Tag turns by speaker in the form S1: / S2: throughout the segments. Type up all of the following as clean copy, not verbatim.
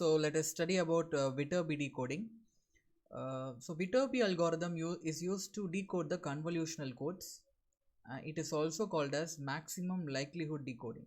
S1: So let us study about Viterbi decoding. So Viterbi algorithm is used to decode the convolutional codes. It is also called as maximum likelihood decoding.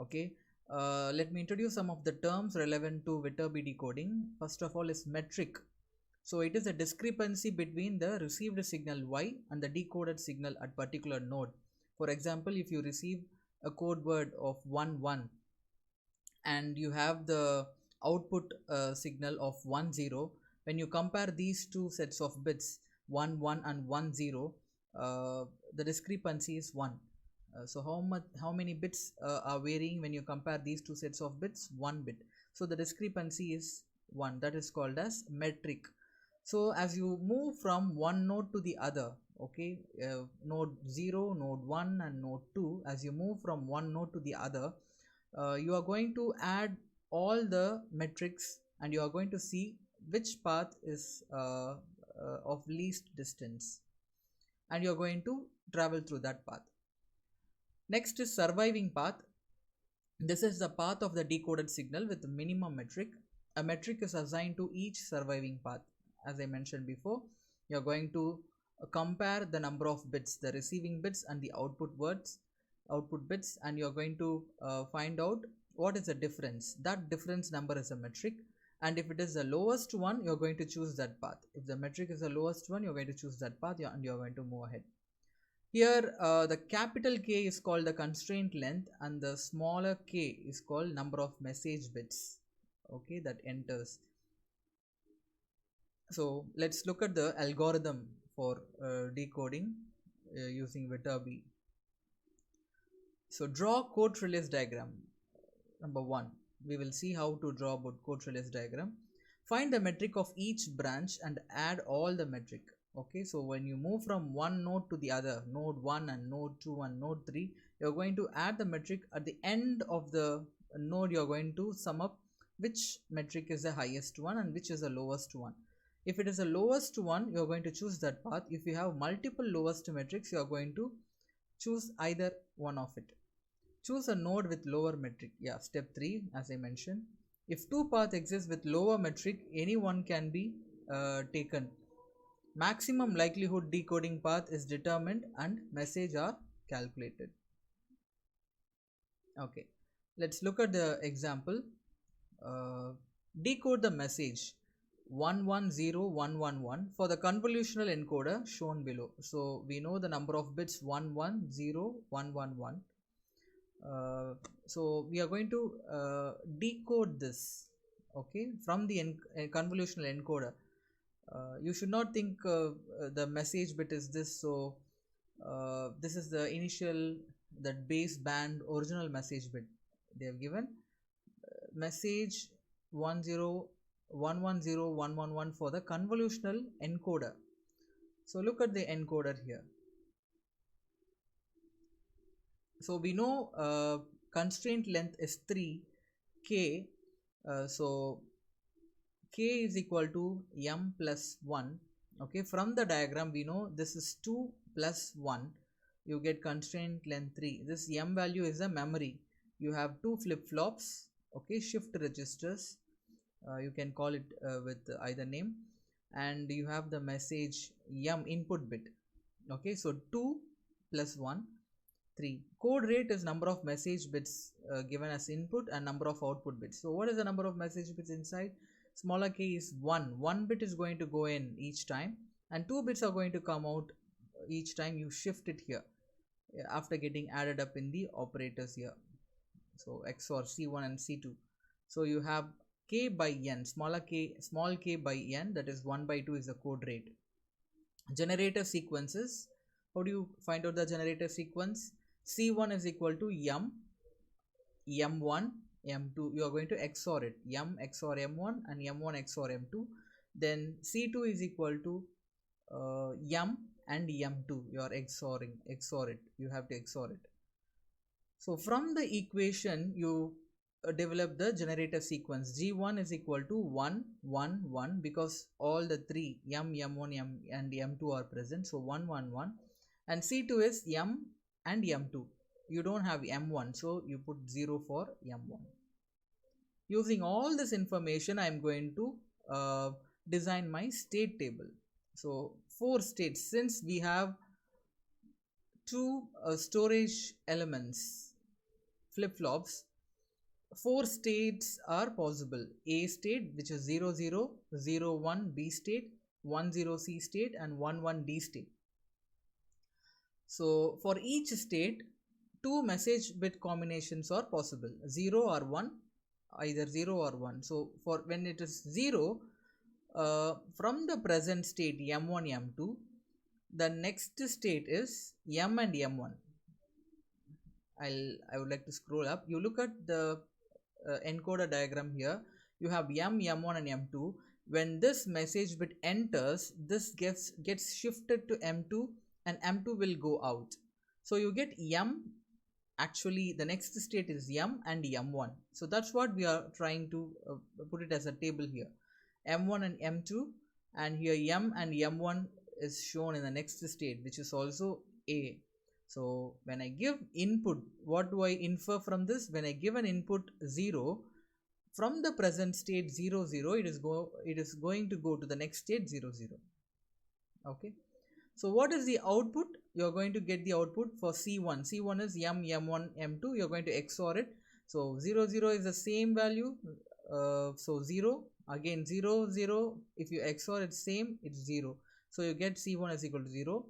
S1: Okay. Let me introduce some of the terms relevant to Viterbi decoding. First of all is metric. So it is a discrepancy between the received signal Y and the decoded signal at particular node. For example, if you receive a code word of 1 1 and you have the output signal of 1 0, when you compare these two sets of bits 1 1 and 1 0, the discrepancy is 1. So how many bits are varying when you compare these two sets of bits? 1 bit. So the discrepancy is 1. That is called as metric. So as you move from one node to the other, okay, node 0, node 1 and node 2, as you move from one node to the other, you are going to add all the metrics and you are going to see which path is of least distance, and you are going to travel through that path. Next is surviving path. This is the path of the decoded signal with minimum metric. A metric is assigned to each surviving path. As I mentioned before, you are going to compare the number of bits, the receiving bits and the output bits, and you are going to find out what is the difference. That difference number is a metric, and if it is the lowest one, you are going to choose that path. If the metric is the lowest one, you are going to choose that path and you are going to move ahead. Here the capital K is called the constraint length and the smaller k is called number of message bits, okay, that enters. So let's look at the algorithm for decoding using Viterbi. So draw code trellis diagram. Number 1, we will see how to draw about code trellis diagram. Find the metric of each branch and add all the metric. Okay, so when you move from one node to the other, node 1 and node 2 and node 3, you're going to add the metric. At the end of the node, you're going to sum up which metric is the highest one and which is the lowest one. If it is the lowest one, you're going to choose that path. If you have multiple lowest metrics, you're going to choose either one of it. Choose a node with lower metric. Yeah, step 3, as I mentioned. If two paths exist with lower metric, any one can be taken. Maximum likelihood decoding path is determined and message are calculated. Okay, let's look at the example. Decode the message 110111 for the convolutional encoder shown below. So we know the number of bits 110111. So we are going to decode this, okay, from the convolutional encoder. You should not think the message bit is this. So this is the initial, that base band original message bit they have given. Message 1011011 for the convolutional encoder. So look at the encoder here. So we know constraint length is 3 k. So k is equal to m plus 1. Okay, from the diagram we know this is 2 plus 1, you get constraint length 3. This m value is a memory. You have two flip-flops, okay, shift registers, you can call it with either name, and you have the message m input bit. Okay, so 2 plus 1, 3. Code rate is number of message bits given as input and number of output bits. So what is the number of message bits inside? Smaller k is 1. 1 bit is going to go in each time and 2 bits are going to come out each time you shift it here after getting added up in the operators here. So XOR C1 and C2. So you have k by n, small k by n, that is 1 by 2 is the code rate. Generator sequences. How do you find out the generator sequence? C1 is equal to m, m1, m2. You are going to XOR it, m XOR m1 and m1 XOR m2. Then C2 is equal to m and m2. You are XOR it. You have to XOR it. So from the equation you develop the generator sequence. G1 is equal to 1 1 1 because all the three m, m1, m and m2 are present. So 1 1 1. And C2 is m and m2. You don't have m1, so you put 0 for m1. Using all this information, I am going to design my state table. So 4 states, since we have 2 storage elements, flip-flops, 4 states are possible. A state, which is 0 0 0 1 B state, 1 0 C state, and 1 1 D state. So for each state, 2 message bit combinations are possible, 0 or 1, either 0 or 1. So for when it is 0, from the present state M1 M2, the next state is M and M1. I would like to scroll up. You look at the encoder diagram here. You have M, M1 and M2. When this message bit enters, this gets shifted to M2 and M2 will go out. So you get M, actually the next state is M and M1. So that's what we are trying to put it as a table here. M1 and M2, and here M and M1 is shown in the next state, which is also A. So when I give input, what do I infer from this? When I give an input 0, from the present state 0 0, it is going to go to the next state 0 0. Okay. So what is the output? You are going to get the output for C1. C1 is M, M1, M2. You are going to XOR it. So 0 0 is the same value. So 0, again 0 0. If you XOR it same, it's 0. So you get C1 is equal to 0.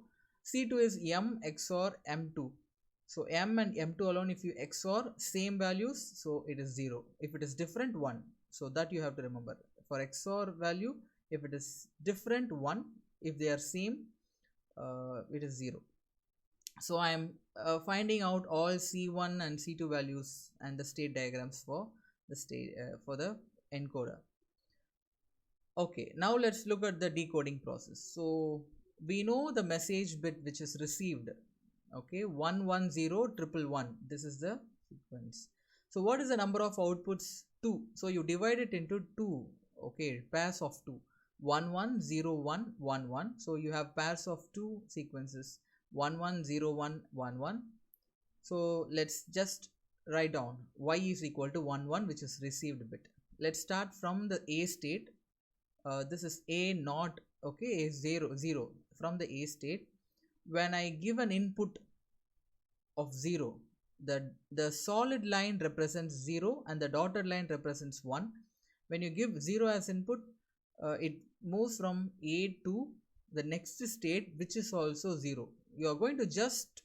S1: C2 is M XOR M2. So M and M2 alone, if you XOR same values, so it is 0. If it is different, 1. So that you have to remember. For XOR value, if it is different, 1. If they are same, it is 0. So I am finding out all C1 and C2 values and the state diagrams for the state for the encoder. Okay, now let's look at the decoding process. So we know the message bit which is received. Okay, 11011. This is the sequence. So what is the number of outputs? 2. So you divide it into 2. Okay, pairs of 2. 110111. So you have pairs of 2 sequences, 110111. So let's just write down y is equal to 11, which is received bit. Let's start from the A state. This is A naught. Okay, A 0 0 from the A state. When I give an input of 0, the solid line represents 0 and the dotted line represents 1. When you give 0 as input, it moves from A to the next state, which is also 0. You are going to just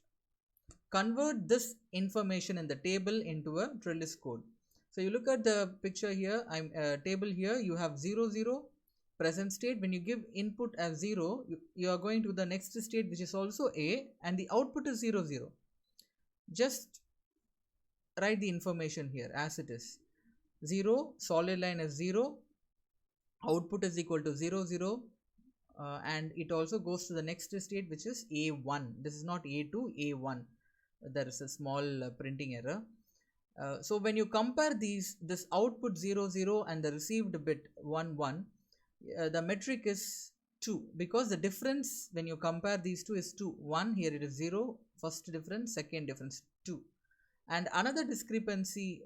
S1: convert this information in the table into a trellis code. So you look at the picture here, table here, you have 0 0 present state. When you give input as 0, you are going to the next state, which is also A, and the output is 0 0. Just write the information here as it is. 0, solid line is 0, output is equal to 0 0, and it also goes to the next state, which is A1. This is not A2, A1. There is a small printing error. So when you compare this output 0 0 and the received bit 1 1, the metric is 2, because the difference when you compare these two is 2. 1 here it is 0, first difference, second difference 2. And another discrepancy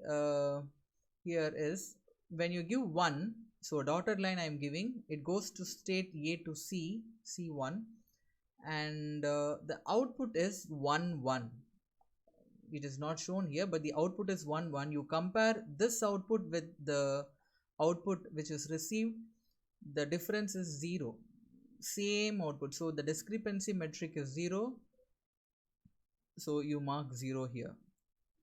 S1: here is when you give 1, so a dotted line I am giving, it goes to state A to C, C1, and the output is 1 1. It is not shown here, but the output is 1 1. You compare this output with the output which is received, the difference is 0, same output. So the discrepancy metric is 0, so you mark 0 here.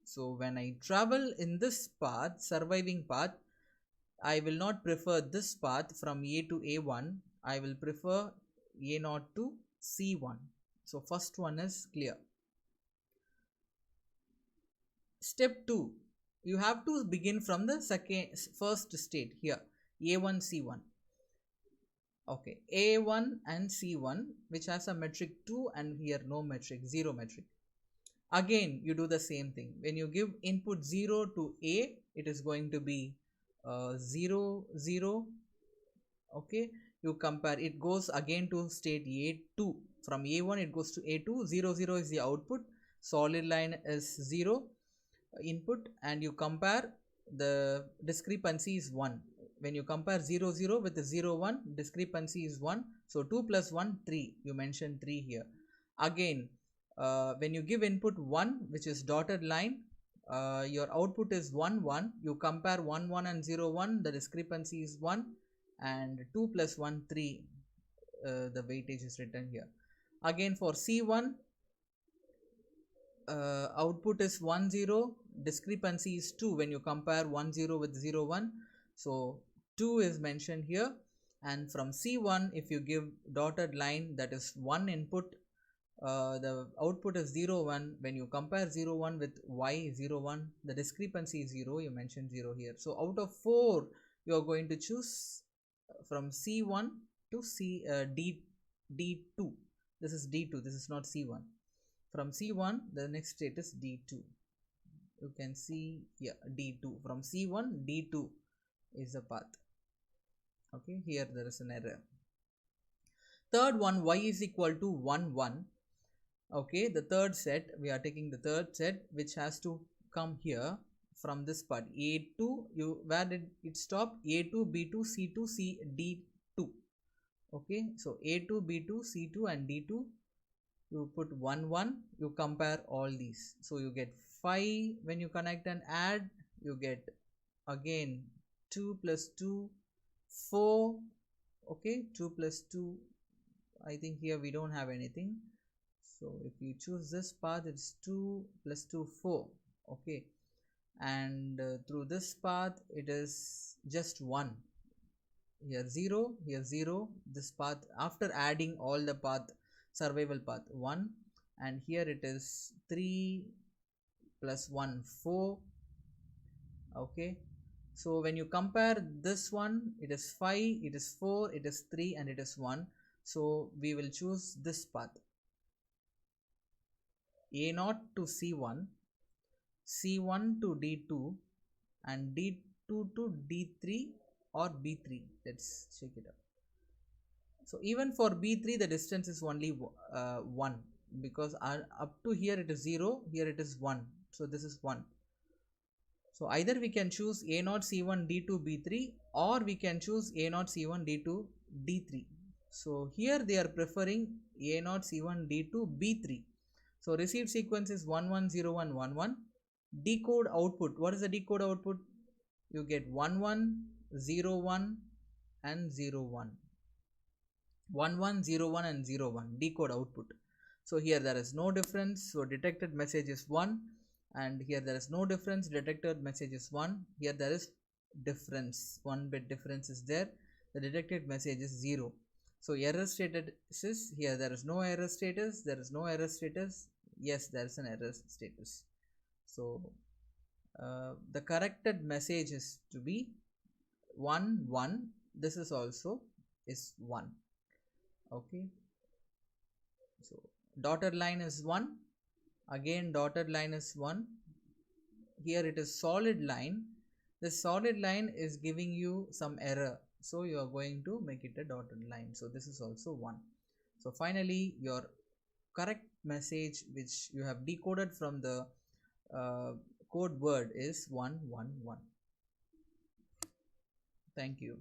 S1: So when I travel in this path, surviving path, I will not prefer this path from A to A1. I will prefer A0 to C1. So first one is clear. Step 2, you have to begin from the first state here, A1 C1. Okay, A1 and C1, which has a metric 2 and here no metric, 0 metric. Again you do the same thing. When you give input 0 to A, it is going to be 0 0. Okay, you compare, it goes again to state A2. From A1 it goes to A2. 0 0 is the output, solid line is 0 input, and you compare the discrepancy is 1. When you compare 0 0 with the 0 1, discrepancy is 1. So 2 plus 1 3, you mentioned 3 here. Again, when you give input 1, which is dotted line, your output is 1 1, you compare 1 1 and 0 1, the discrepancy is 1, and 2 plus 1 3, the weightage is written here. Again for C1, output is 1 0, discrepancy is 2 when you compare 1 0 with 0 1, so 2 is mentioned here. And from C1, if you give dotted line, that is 1 input, the output is 0 1. When you compare 0 1 with y 0 1, the discrepancy is 0, you mentioned 0 here. So out of 4, you are going to choose from C1 to D2. This is D2, this is not C1. From C1, the next state is D2. You can see here, D2. From C1, D2 is the path. Okay, here there is an error. Third one, y is equal to 1 1. Okay, the third set, we are taking the third set, which has to come here from this part. A2, where did it stop? A2, B2, C2, C, D2. Okay, so A2, B2, C2 and D2. You put 1 1, you compare all these, so you get 5. When you connect and add, you get again 2 plus 2 4. Okay, 2 plus 2, I think here we don't have anything, so if you choose this path, it's 2 plus 2 4. Okay, and through this path it is just 1. Here 0, here 0. This path, after adding all the path, survival path 1, and here it is 3 plus 1 4. Okay, so when you compare this one, it is 5, it is 4, it is 3 and it is 1. So we will choose this path, A0 to C1, C1 to D2 and D2 to D3 or B3. Let's check it out. So even for B3, the distance is only 1, because up to here it is 0, here it is 1. So this is 1. So either we can choose A0 C1 D2 B3, or we can choose A0 C1 D2 D3. So here they are preferring A0 C1 D2 B3. So received sequence is 1 1 0 1 1 1. Decode output. What is the decode output? You get 1 1 0 1 and 0 1. 1 1 0 1 and 0 1, decode output. So here there is no difference, so detected message is 1, and here there is no difference, detected message is 1. Here there is difference, 1 bit difference is there, the detected message is 0. So error status is here, there is no error status, there is no error status, yes there is an error status. So the corrected message is to be 1 1. This is also is 1. Okay, so dotted line is 1, again dotted line is 1. Here it is solid line. This solid line is giving you some error, so you are going to make it a dotted line. So this is also 1. So finally your correct message which you have decoded from the code word is 1 1 1. Thank you.